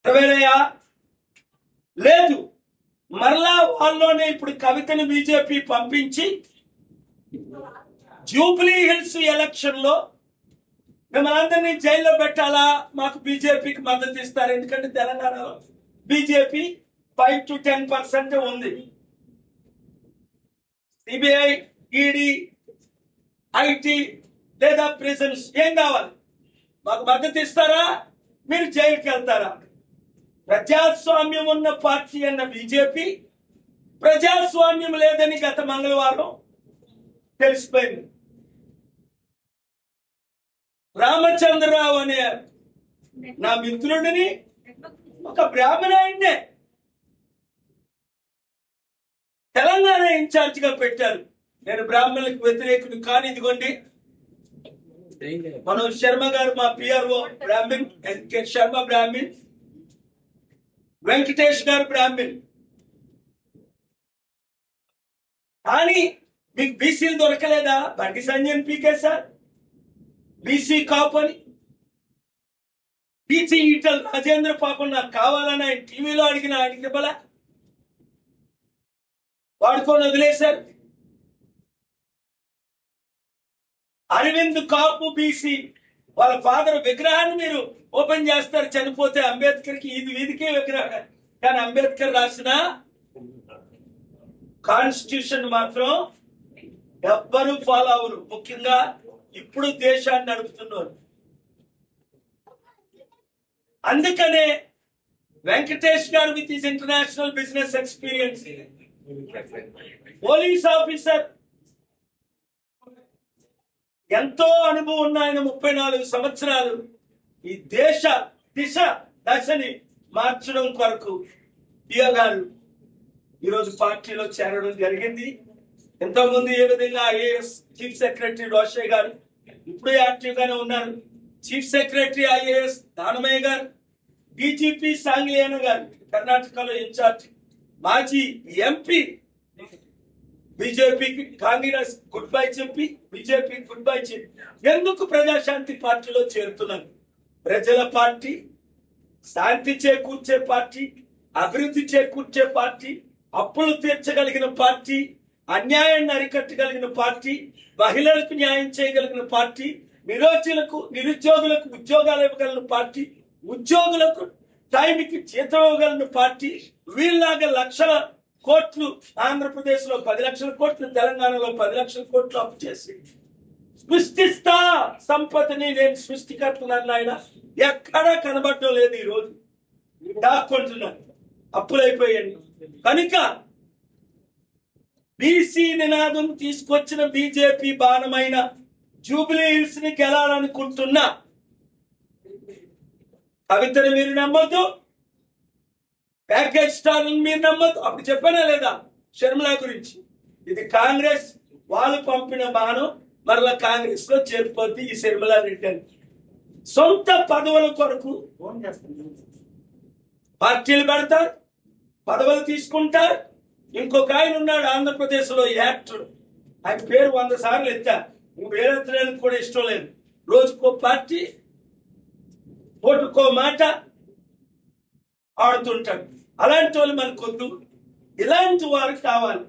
వేరయ్యా లేదు. మరలా వాళ్ళలోనే ఇప్పుడు కవితను బీజేపీ పంపించి జూబ్లీ హిల్స్ ఎలక్షన్ లో మిమ్మల్ని అందరినీ జైల్లో పెట్టాలా, మాకు బీజేపీకి మద్దతు ఇస్తారు. ఎందుకంటే తెలంగాణలో బీజేపీ 5 to 10% ఉంది. సిబిఐ, ఈడీ, ఐటీ లేదా ప్రిజన్స్ ఏం కావాలి, మాకు మద్దతు ఇస్తారా, మీరు జైలుకి వెళ్తారా? ప్రజాస్వామ్యం ఉన్న పార్టీ అన్న బీజేపీ ప్రజాస్వామ్యం లేదని గత మంగళవారం తెలిసిపోయింది. రామచంద్రరావు అనే నా మిత్రుడిని ఒక బ్రాహ్మణాయన్నే తెలంగాణ ఇన్ఛార్జ్ గా పెట్టారు. నేను బ్రాహ్మణులకు వ్యతిరేకుడు కానీ, ఇదిగోండి మనోజ్ శర్మ గారు మా పిఆర్ఓ బ్రాహ్మణ్, ఎన్కే శర్మ బ్రాహ్మణ్, వెంకటేష్ గారు బ్రాహ్మణ్. కానీ మీకు బీసీలు దొరకలేదా? బండి సంజయ్ పీకేశారు బీసీ కాపు అని. బీసీ ఈటల్ రాజేంద్ర పాపం నాకు కావాలని ఆయన టీవీలో అడిగిన ఆయనకి ఇవ్వలే, వాడుకొని వదిలేశారు. అరవింద్ కాపు బీసీ, వాళ్ళ ఫాదర్ విగ్రహాన్ని మీరు ఓపెన్ చేస్తారు చనిపోతే అంబేద్కర్ కి, ఇది వీధికే విగ్రహం. కానీ అంబేద్కర్ రాసిన కాన్స్టిట్యూషన్ మాత్రం ఎవ్వరూ ఫాలో అవరు, ముఖ్యంగా ఇప్పుడు దేశాన్ని నడుపుతున్నారు. అందుకనే వెంకటేష్ గారు with his international business experience, police officer, ఎంతో అనుభవం ఉన్న ఆయన 34 సంవత్సరాలు ఈ దేశ దశని మార్చడం కొరకు పియ గారు ఈరోజు పార్టీలో చేరడం జరిగింది. ఇంతకుముందు ఏ విధంగా ఐఏఎస్ చీఫ్ సెక్రటరీ రోషయ్య గారు ఇప్పుడు యాక్టివ్ గానే ఉన్నారు. చీఫ్ సెక్రటరీ ఐఏఎస్ దానమయ్య గారు, డీజీపీ సాంగ్లియాన గారు కర్ణాటకలో ఇన్ఛార్జ్, మాజీ ఎంపీ బీజేపీకి కాంగ్రెస్ గుడ్ బై చెప్పి బీజేపీ గుడ్ బై చెప్పి ఎందుకు ప్రజాశాంతి పార్టీలో చేరుతున్నారు? ప్రజల పార్టీ, శాంతి చేకూర్చే పార్టీ, అభివృద్ధి చేకూర్చే పార్టీ, అప్పులు తీర్చగలిగిన పార్టీ, అన్యాయాన్ని అరికట్టగలిగిన పార్టీ, మహిళలకు న్యాయం చేయగలిగిన పార్టీ, నిరుద్యోగులకు ఉద్యోగాలు ఇవ్వగలిగిన పార్టీ, ఉద్యోగులకు టైంకి జీతం ఇవ్వగలిగిన పార్టీ. వీళ్ళలాగా లక్షల కోట్లు ఆంధ్రప్రదేశ్ లో 10 లక్షల కోట్లు, తెలంగాణలో 10 లక్షల కోట్లు అప్పు చేసి సృష్టిస్తా సంపదని, నేను సృష్టికర్తనన్న ఆయన ఎక్కడా కనబడటం లేదు. ఈ రోజు దాక్కుంటున్నాను, అప్పులైపోయాను. కనుక బీసీ నినాదం తీసుకొచ్చిన బీజేపీ బాణమైన జూబ్లీ హిల్స్ ని గెలాలనుకుంటున్నా కవితను మీరు నమ్మొద్దు, ప్యాకేజ్ స్టార్లను మీరు నమ్మొద్దు. అప్పుడు చెప్పానా లేదా షర్మిల గురించి? ఇది కాంగ్రెస్ వాళ్ళు పంపిన బాణం మరలా కాంగ్రెస్ లో చేరిపోద్ది ఈ షర్మిల రెడ్డి అని. సొంత పదవుల కొరకు పార్టీలు పెడతారు, పదవులు తీసుకుంటారు. ఇంకొక ఆయన ఉన్నాడు ఆంధ్రప్రదేశ్ లో యాక్టర్, ఆయన పేరు 100 సార్లు ఎత్తా, వేరెత్తడానికి కూడా ఇష్టం లేదు. రోజుకో పార్టీ, ఓటుకో మాట ఆడుతుంటాడు. అలాంటి వాళ్ళు మనకొద్దు, ఇలాంటి వారు కావాలి.